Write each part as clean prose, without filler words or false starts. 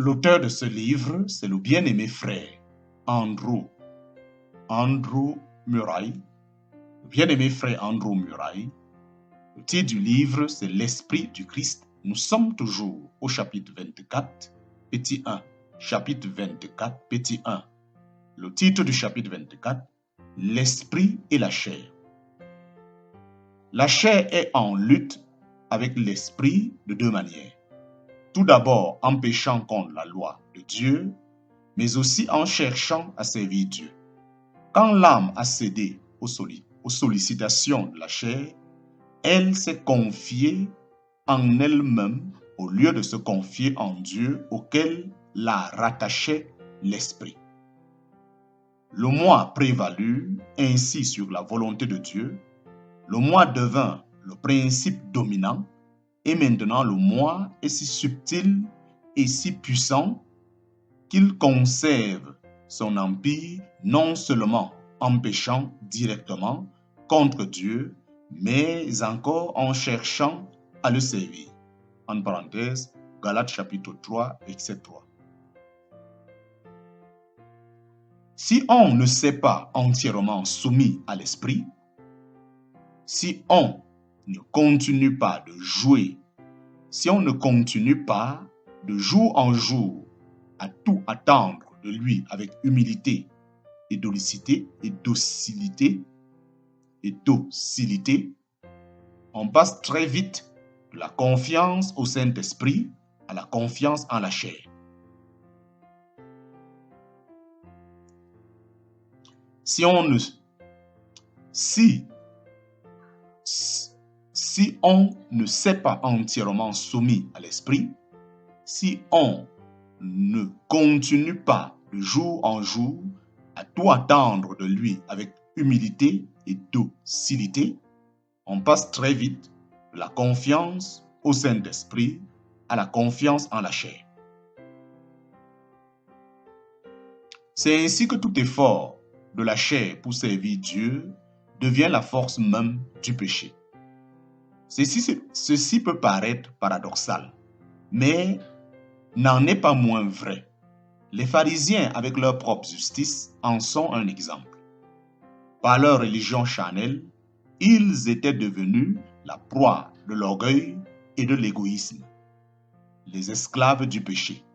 L'auteur de ce livre, c'est le bien-aimé frère Andrew Murray. Le bien-aimé frère Andrew Murray. Le titre du livre, c'est L'Esprit du Christ. Nous sommes toujours au chapitre 24, petit 1. Chapitre 24, petit 1. Le titre du chapitre 24, L'Esprit et la chair. La chair est en lutte avec l'esprit de deux manières. Tout d'abord en péchant contre la loi de Dieu, mais aussi en cherchant à servir Dieu. Quand l'âme a cédé aux sollicitations de la chair, elle s'est confiée en elle-même au lieu de se confier en Dieu auquel la rattachait l'esprit. Le moi prévalut ainsi sur la volonté de Dieu. Le moi devint le principe dominant et maintenant le moi est si subtil et si puissant qu'il conserve son empire non seulement en péchant directement contre Dieu, mais encore en cherchant à le servir. En parenthèse, Galates chapitre 3, verset 3. Si on ne s'est pas entièrement soumis à l'esprit, si on ne continue pas de jouer, si on ne continue pas de jour en jour à tout attendre de lui avec humilité et docilité, on passe très vite de la confiance au Saint-Esprit à la confiance en la chair. Si on ne s'est pas entièrement soumis à l'esprit, si on ne continue pas de jour en jour à tout attendre de lui avec humilité et docilité, on passe très vite de la confiance au Saint-Esprit à la confiance en la chair. C'est ainsi que tout effort de la chair pour servir Dieu devient la force même du péché. Ceci peut paraître paradoxal, mais n'en est pas moins vrai. Les pharisiens, avec leur propre justice, en sont un exemple. Par leur religion charnelle, ils étaient devenus la proie de l'orgueil et de l'égoïsme, les esclaves du péché.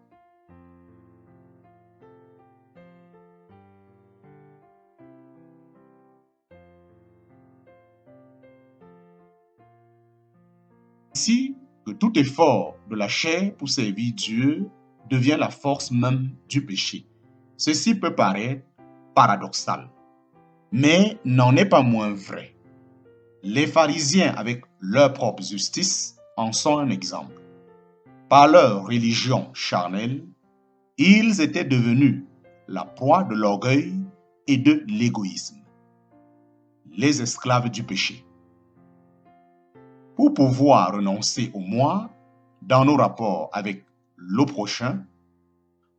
Ainsi que tout effort de la chair pour servir Dieu devient la force même du péché. Ceci peut paraître paradoxal, mais n'en est pas moins vrai. Les pharisiens, avec leur propre justice, en sont un exemple. Par leur religion charnelle, ils étaient devenus la proie de l'orgueil et de l'égoïsme, les esclaves du péché. Pour pouvoir renoncer au moi dans nos rapports avec le prochain,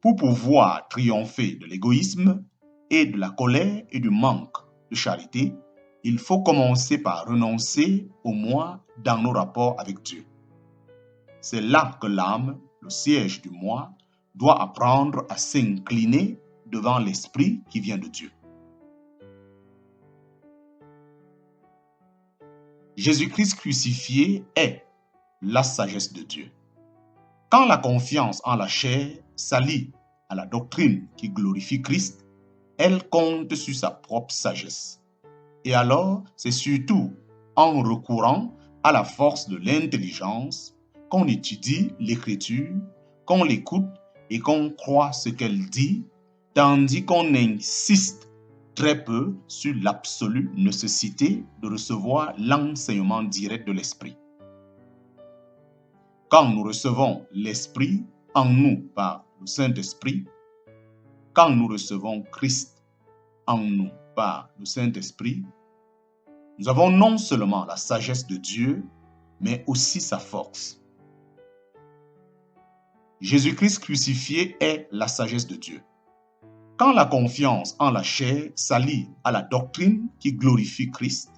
pour pouvoir triompher de l'égoïsme et de la colère et du manque de charité, il faut commencer par renoncer au moi dans nos rapports avec Dieu. C'est là que l'âme, le siège du moi, doit apprendre à s'incliner devant l'esprit qui vient de Dieu. Jésus-Christ crucifié est la sagesse de Dieu. Quand la confiance en la chair s'allie à la doctrine qui glorifie Christ, elle compte sur sa propre sagesse. Et alors, c'est surtout en recourant à la force de l'intelligence qu'on étudie l'Écriture, qu'on l'écoute et qu'on croit ce qu'elle dit, tandis qu'on insiste très peu sur l'absolue nécessité de recevoir l'enseignement direct de l'Esprit. Quand nous recevons l'Esprit en nous par le Saint-Esprit, quand nous recevons Christ en nous par le Saint-Esprit, nous avons non seulement la sagesse de Dieu, mais aussi sa force. Jésus-Christ crucifié est la sagesse de Dieu. Quand la confiance en la chair s'allie à la doctrine qui glorifie Christ,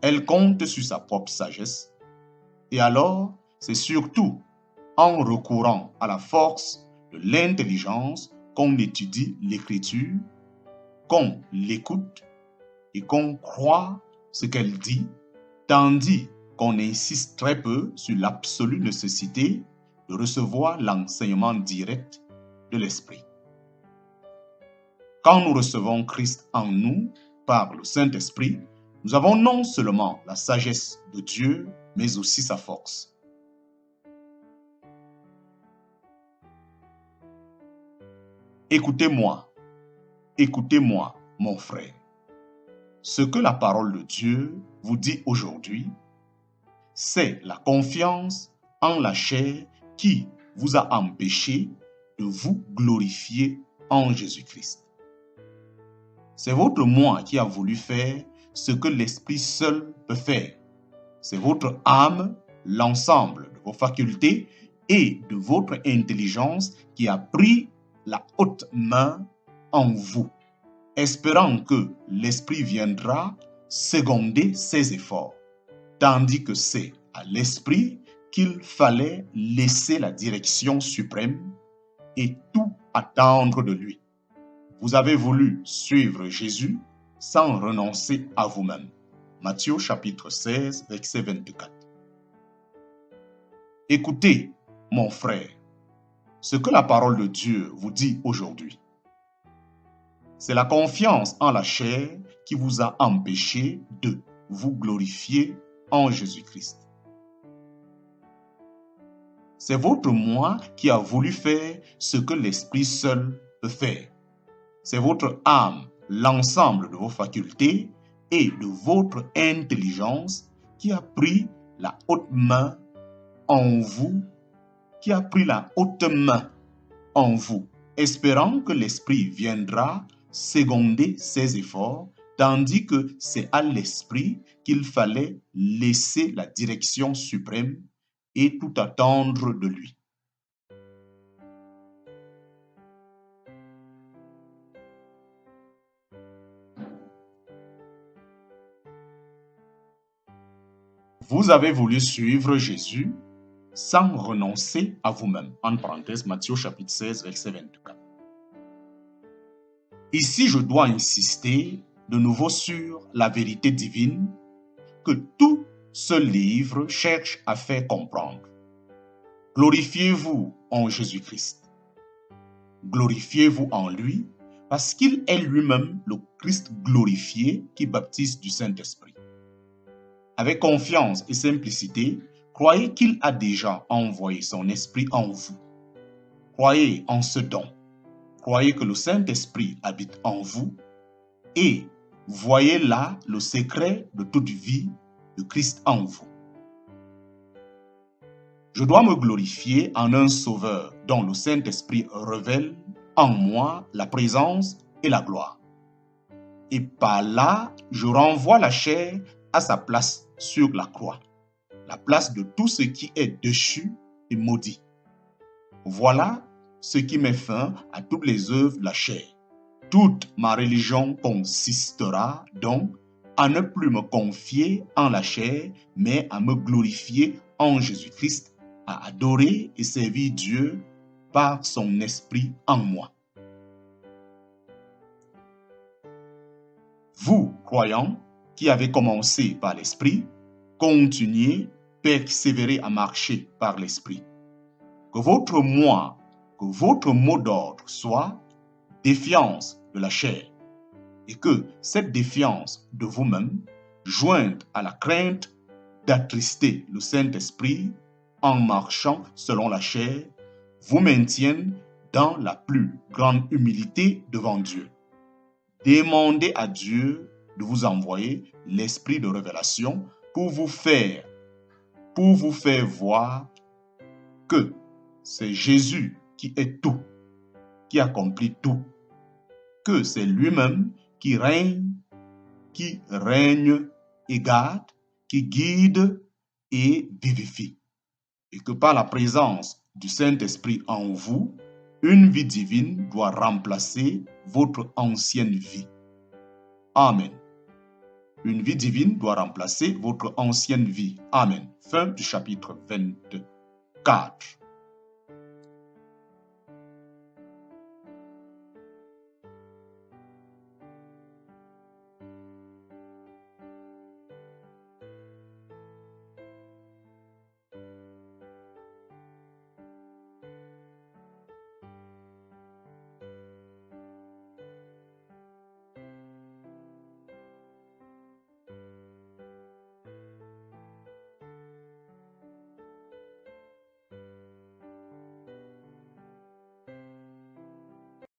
elle compte sur sa propre sagesse. Et alors, c'est surtout en recourant à la force de l'intelligence qu'on étudie l'Écriture, qu'on l'écoute et qu'on croit ce qu'elle dit, tandis qu'on insiste très peu sur l'absolue nécessité de recevoir l'enseignement direct de l'Esprit. Quand nous recevons Christ en nous par le Saint-Esprit, nous avons non seulement la sagesse de Dieu, mais aussi sa force. Écoutez-moi, mon frère. Ce que la parole de Dieu vous dit aujourd'hui, c'est la confiance en la chair qui vous a empêché de vous glorifier en Jésus-Christ. C'est votre moi qui a voulu faire ce que l'Esprit seul peut faire. C'est votre âme, l'ensemble de vos facultés et de votre intelligence qui a pris la haute main en vous, espérant que l'Esprit viendra seconder ses efforts, tandis que c'est à l'Esprit qu'il fallait laisser la direction suprême et tout attendre de lui. Vous avez voulu suivre Jésus sans renoncer à vous-même. Matthieu chapitre 16, verset 24. Écoutez, mon frère, ce que la parole de Dieu vous dit aujourd'hui. C'est la confiance en la chair qui vous a empêché de vous glorifier en Jésus-Christ. C'est votre moi qui a voulu faire ce que l'Esprit seul peut faire. C'est votre âme, l'ensemble de vos facultés et de votre intelligence qui a pris la haute main en vous, espérant que l'Esprit viendra seconder ses efforts, tandis que c'est à l'Esprit qu'il fallait laisser la direction suprême et tout attendre de lui. Vous avez voulu suivre Jésus sans renoncer à vous-même. En parenthèse, Matthieu chapitre 16, verset 24. Ici, je dois insister de nouveau sur la vérité divine que tout ce livre cherche à faire comprendre. Glorifiez-vous en Jésus-Christ. Glorifiez-vous en lui parce qu'il est lui-même le Christ glorifié qui baptise du Saint-Esprit. Avec confiance et simplicité, croyez qu'il a déjà envoyé son esprit en vous. Croyez en ce don. Croyez que le Saint-Esprit habite en vous et voyez là le secret de toute vie de Christ en vous. Je dois me glorifier en un Sauveur dont le Saint-Esprit révèle en moi la présence et la gloire. Et par là, je renvoie la chair à sa place sur la croix, la place de tout ce qui est déchu et maudit. Voilà ce qui met fin à toutes les œuvres de la chair. Toute ma religion consistera donc à ne plus me confier en la chair, mais à me glorifier en Jésus-Christ, à adorer et servir Dieu par son esprit en moi. Vous, croyants, qui avez commencé par l'esprit, continuez, persévérez à marcher par l'esprit. Que votre mot d'ordre soit défiance de la chair, et que cette défiance de vous-même, jointe à la crainte d'attrister le Saint-Esprit en marchant selon la chair, vous maintienne dans la plus grande humilité devant Dieu. Demandez à Dieu de vous envoyer l'esprit de révélation pour vous faire voir que c'est Jésus qui est tout, qui accomplit tout, que c'est lui-même qui règne et garde, qui guide et vivifie, et que par la présence du Saint-Esprit en vous, une vie divine doit remplacer votre ancienne vie. Amen. Une vie divine doit remplacer votre ancienne vie. Amen. Fin du chapitre 24.